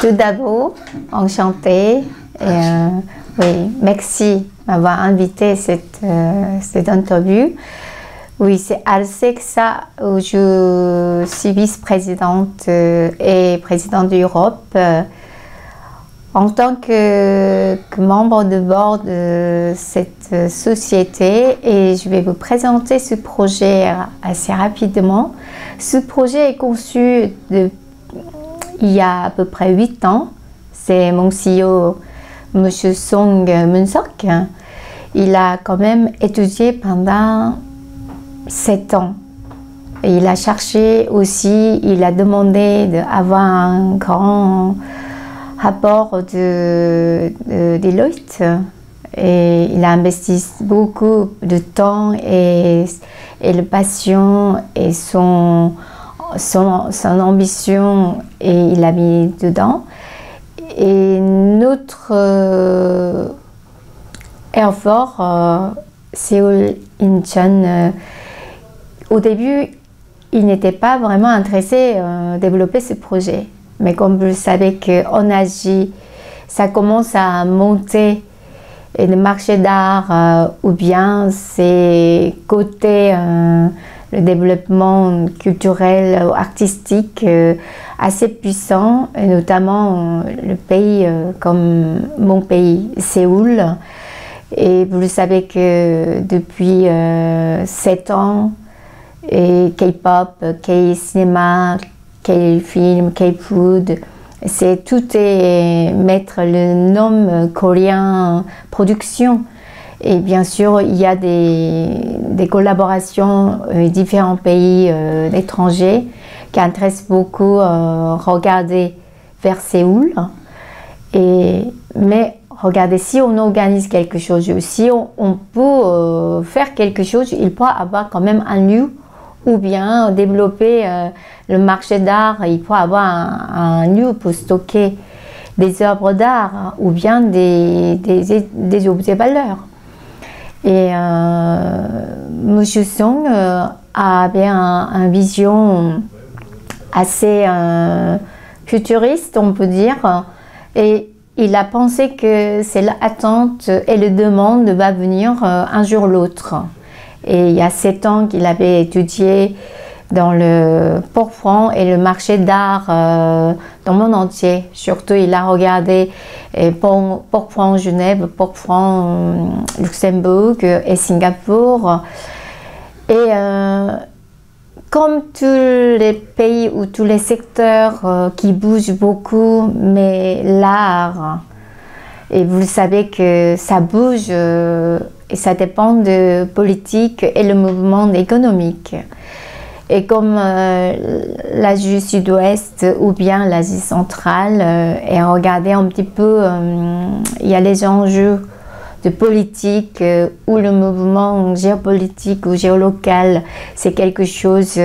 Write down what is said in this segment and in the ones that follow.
Tout d'abord, enchantée. Oui, merci de m'avoir invité à cette interview. Oui, c'est Alsexa où je suis vice-présidente et présidente d'Europe. En tant que membre de bord de cette société, et je vais vous présenter ce projet assez rapidement. Ce projet est conçu il y a à peu près 8 ans. C'est mon CEO, M. Song Moon-sok. Il a quand même étudié pendant 7 ans. Et il a cherché aussi, il a demandé d'avoir un grand rapport de Deloitte. Et il a investi beaucoup de temps et de passion et son ambition, et il l'a mis dedans. Et notre aéroport, Seoul Incheon, au début, il n'était pas vraiment intéressé à développer ce projet. Mais comme vous le savez qu'en Asie, ça commence à monter, et le marché d'art, ou bien c'est côté le développement culturel ou artistique assez puissant, et notamment le pays comme mon pays, Séoul. Et vous le savez que depuis 7 ans, et K-pop, K-cinéma, K-film, K-food, tout est mettre le nom coréen production. Et bien sûr, il y a des collaborations différents pays étrangers qui intéressent beaucoup regarder vers Séoul. Mais regardez, si on organise quelque chose, si on peut faire quelque chose, il peut avoir quand même un lieu, ou bien développer le marché d'art, il faut avoir un lieu pour stocker des œuvres d'art, ou bien des objets valeurs. Et M. Song avait une vision assez futuriste, on peut dire, et il a pensé que c'est l'attente et le demande va venir un jour ou l'autre. Et il y a 7 ans qu'il avait étudié dans le Port-Franc et le marché d'art dans le monde entier. Surtout, il a regardé Port-Franc Genève, Port-Franc Luxembourg et Singapour. Et comme tous les pays ou tous les secteurs qui bougent beaucoup, mais l'art, et vous le savez que ça bouge et ça dépend de politique et le mouvement économique. Et comme l'Asie Sud-Ouest ou bien l'Asie centrale, et regardez un petit peu, il y a les enjeux de politique ou le mouvement géopolitique ou géolocal, c'est quelque chose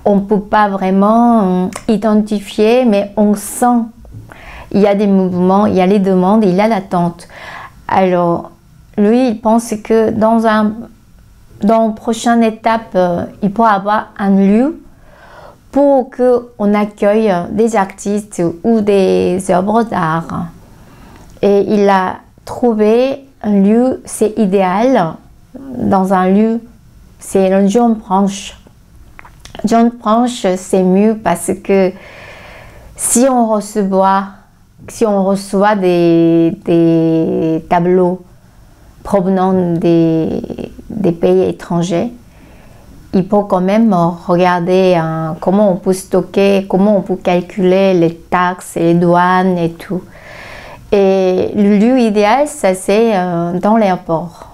on ne peut pas vraiment identifier, mais on sent. Il y a des mouvements, il y a les demandes, il y a l'attente. Alors, lui, il pense que dans une prochaine étape, il pourra avoir un lieu pour qu'on accueille des artistes ou des œuvres d'art. Et il a trouvé un lieu, c'est idéal, dans un lieu, c'est un John Branch. John Branch, c'est mieux parce que si on reçoit des tableaux provenant des pays étrangers, il faut quand même regarder comment on peut stocker, comment on peut calculer les taxes et les douanes et tout. Et le lieu idéal, ça c'est dans l'aéroport.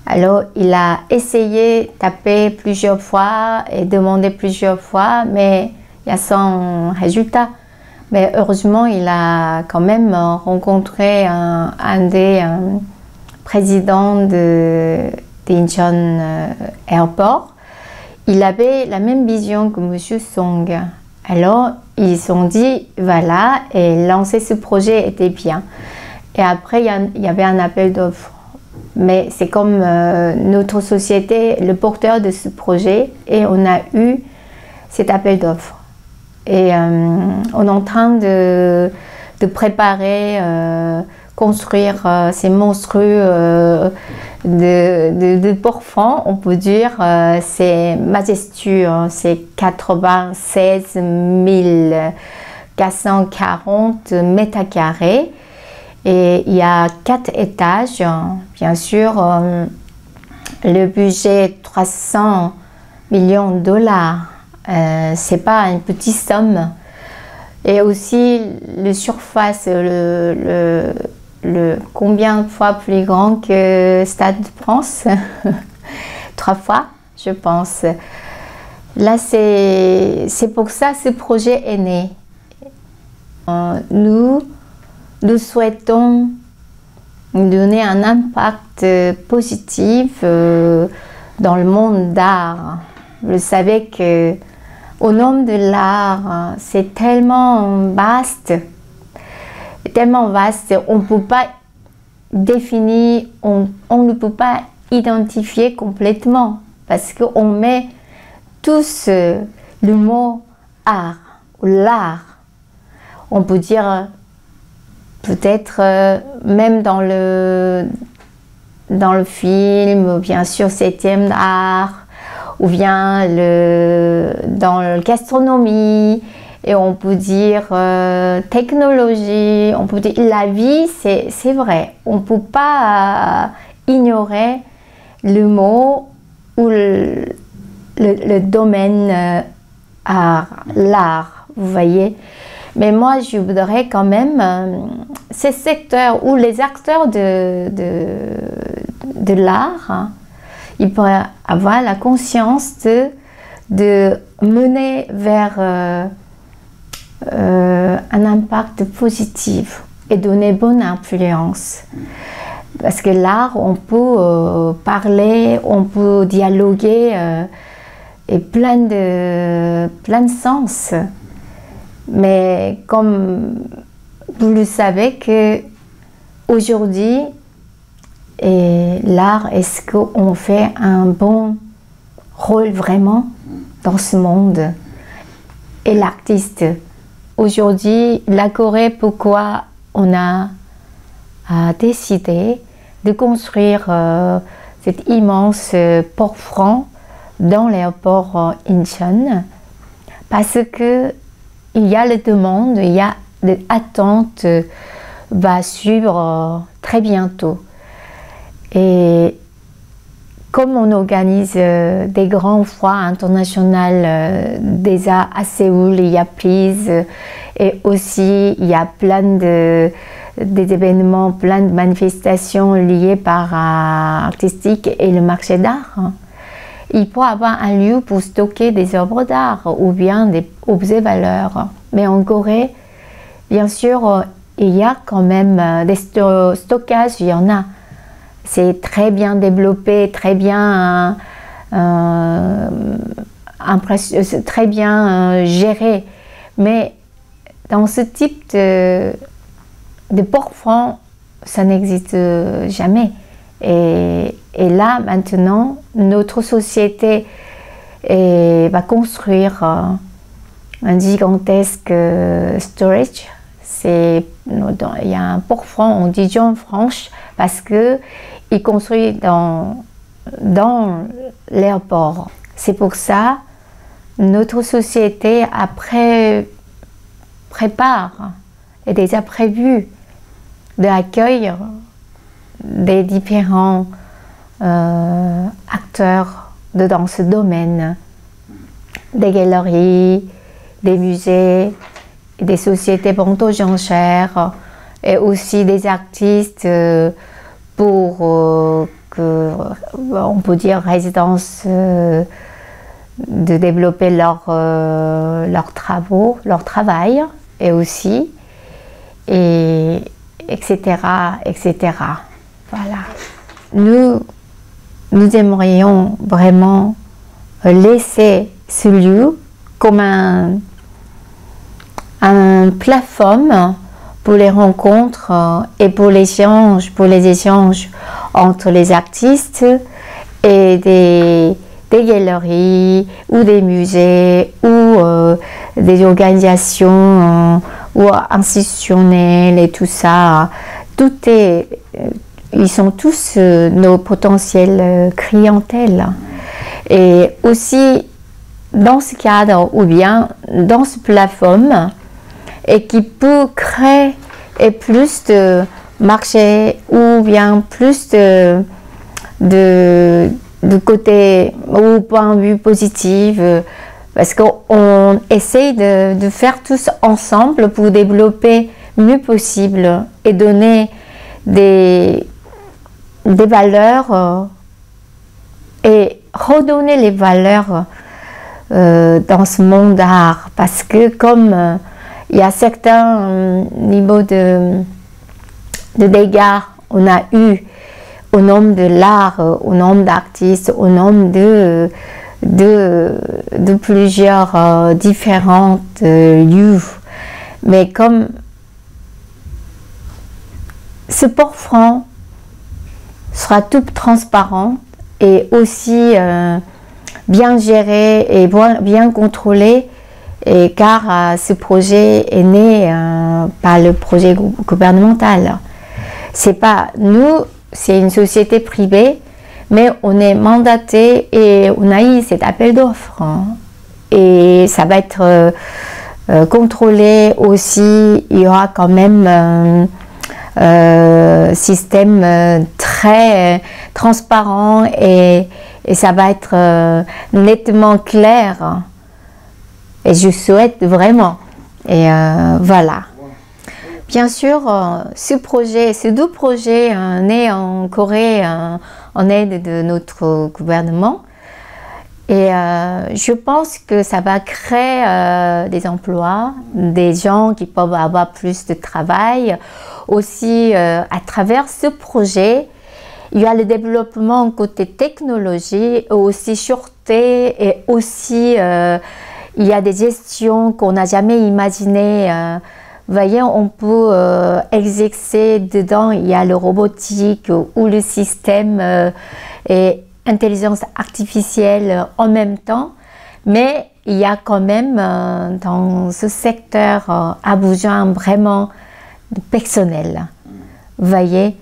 Alors il a essayé de taper plusieurs fois et demander plusieurs fois, mais il y a sans résultat. Mais heureusement, il a quand même rencontré un des présidents d'Incheon Airport. Il avait la même vision que M. Song. Alors, ils se sont dit, voilà, et lancer ce projet était bien. Et après, il y avait un appel d'offres. Mais c'est comme notre société, le porteur de ce projet, et on a eu cet appel d'offres. Et on est en train de préparer, construire ces monstrueux de porc-franc, on peut dire. C'est majestueux, hein, c'est 96 440 mètres carrés. Et il y a 4 étages, bien sûr. Le budget 300 millions de dollars. C'est pas une petite somme. Et aussi le surface, combien de fois plus grand que Stade de France? 3 fois, je pense. Là, c'est pour ça que ce projet est né. Nous souhaitons donner un impact positif dans le monde d'art. Vous savez que au nom de l'art, c'est tellement vaste, on ne peut pas définir, on ne peut pas identifier complètement, parce qu'on met tous le mot art ou l'art. On peut dire peut-être même dans le film, bien sûr, 7e art, ou bien dans la gastronomie, et on peut dire technologie, on peut dire la vie, c'est vrai. On ne peut pas ignorer le mot ou le domaine art, l'art, vous voyez. Mais moi, je voudrais quand même ces secteurs où les acteurs de l'art, hein, ils pourraient avoir la conscience de mener vers un impact positif et donner bonne influence. Parce que l'art, on peut parler, on peut dialoguer et plein de sens. Mais comme vous le savez que aujourd'hui, l'art, est-ce qu'on fait un bon rôle vraiment dans ce monde? Et l'artiste, aujourd'hui, la Corée, pourquoi on a décidé de construire cet immense port-franc dans l'aéroport Incheon? Parce que il y a les demandes, il y a des attentes, va suivre très bientôt. Et comme on organise des grands foires internationales déjà à Séoul, il y a Prise, et aussi il y a plein des événements, plein de manifestations liées par artistique et le marché d'art. Il faut avoir un lieu pour stocker des œuvres d'art ou bien des objets valeurs. Mais en Corée, bien sûr, il y a quand même des stockages, il y en a. C'est très bien développé, très bien, très bien géré. Mais dans ce type de port-franc, ça n'existe jamais. Et là, maintenant, notre société va construire un gigantesque storage. Il y a un port-franc en Dijon-Franche parce qu'il construit dans l'aéroport. C'est pour ça notre société prépare et déjà prévu de l'accueil des différents acteurs dans ce domaine, des galeries, des musées, des sociétés ventes aux enchères et aussi des artistes pour on peut dire résidence de développer leurs travail et aussi etc. Voilà. Nous aimerions vraiment laisser ce lieu comme un plateforme pour les rencontres et pour les échanges entre les artistes et des galeries ou des musées ou des organisations ou institutionnelles et tout ça. Tout est, ils sont tous nos potentiels clientèles. Et aussi, dans ce cadre ou bien dans ce plateforme, et qui peut créer plus de marché ou bien plus de côté ou point de vue positif, parce qu'on essaye de faire tous ensemble pour développer le mieux possible et donner des valeurs et redonner les valeurs dans ce monde d'art, parce que comme il y a certains niveaux de dégâts on a eu au nom de l'art, au nom d'artistes, au nom de plusieurs différentes lieux. Mais comme ce port franc sera tout transparent et aussi bien géré et bien contrôlé, et car ce projet est né par le projet gouvernemental. C'est pas nous, c'est une société privée, mais on est mandaté et on a eu cet appel d'offres. Et ça va être contrôlé aussi. Il y aura quand même système très transparent et ça va être nettement clair. Et je souhaite vraiment. Et voilà. Bien sûr, ces deux projets nés en Corée en aide de notre gouvernement. Et je pense que ça va créer des emplois, des gens qui peuvent avoir plus de travail. Aussi, à travers ce projet, il y a le développement côté technologie, aussi sûreté et aussi il y a des gestions qu'on n'a jamais imaginées. Vous voyez, on peut exercer dedans, il y a le robotique ou le système et intelligence artificielle en même temps. Mais il y a quand même dans ce secteur un besoin vraiment de personnel. Vous voyez,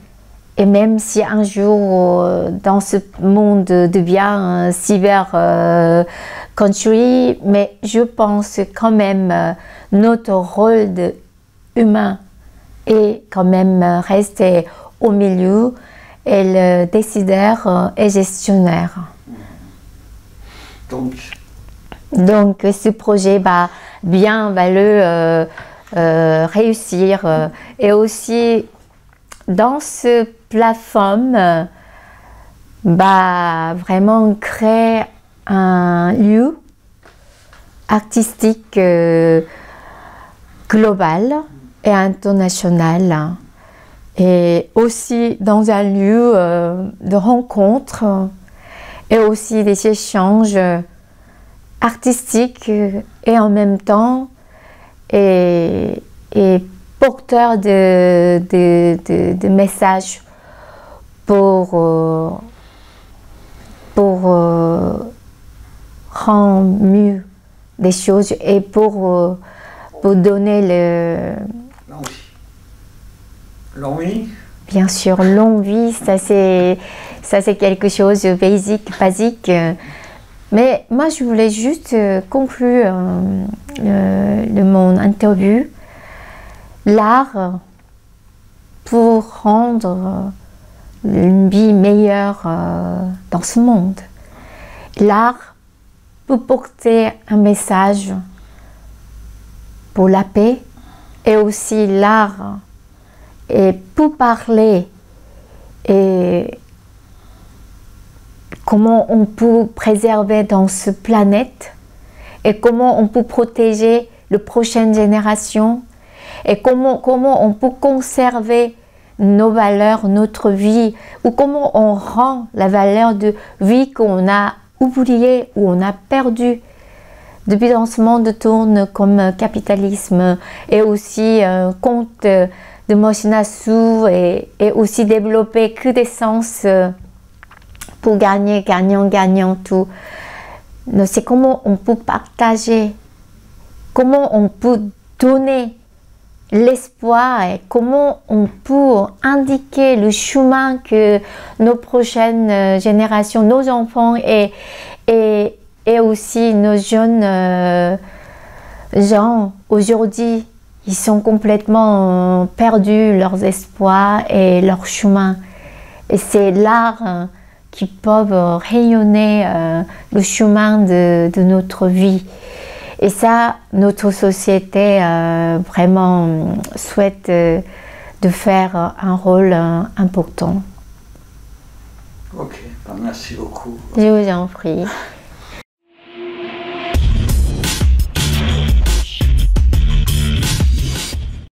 et même si un jour dans ce monde devient cyber country, mais je pense quand même notre rôle d'humain est quand même rester au milieu et le décideur et gestionnaire. Donc ce projet va le réussir et aussi dans ce plateforme vraiment créer un lieu artistique global et international et aussi dans un lieu de rencontre et aussi des échanges artistiques et en même temps et porteur de messages pour rendre mieux des choses et pour donner l'envie. Bien sûr, l'envie, ça c'est quelque chose de basique. Mais moi, je voulais juste conclure mon interview. L'art pour rendre une vie meilleure dans ce monde. L'art peut porter un message pour la paix et aussi l'art et pour parler et comment on peut préserver dans cette planète et comment on peut protéger les prochaines générations et comment on peut conserver nos valeurs, notre vie, ou comment on rend la valeur de vie qu'on a oubliée ou on a perdue. Depuis dans ce monde tourne comme capitalisme et aussi compte de Moshinasu et aussi développer que des sens pour gagner, gagnant tout. C'est comment on peut partager comment on peut donner l'espoir et comment on peut indiquer le chemin que nos prochaines générations, nos enfants et aussi nos jeunes gens aujourd'hui, ils sont complètement perdus leurs espoirs et leur chemin. Et c'est l'art qui peut rayonner le chemin de notre vie. Et ça, notre société vraiment souhaite de faire un rôle important. Ok, merci beaucoup. Je vous en prie.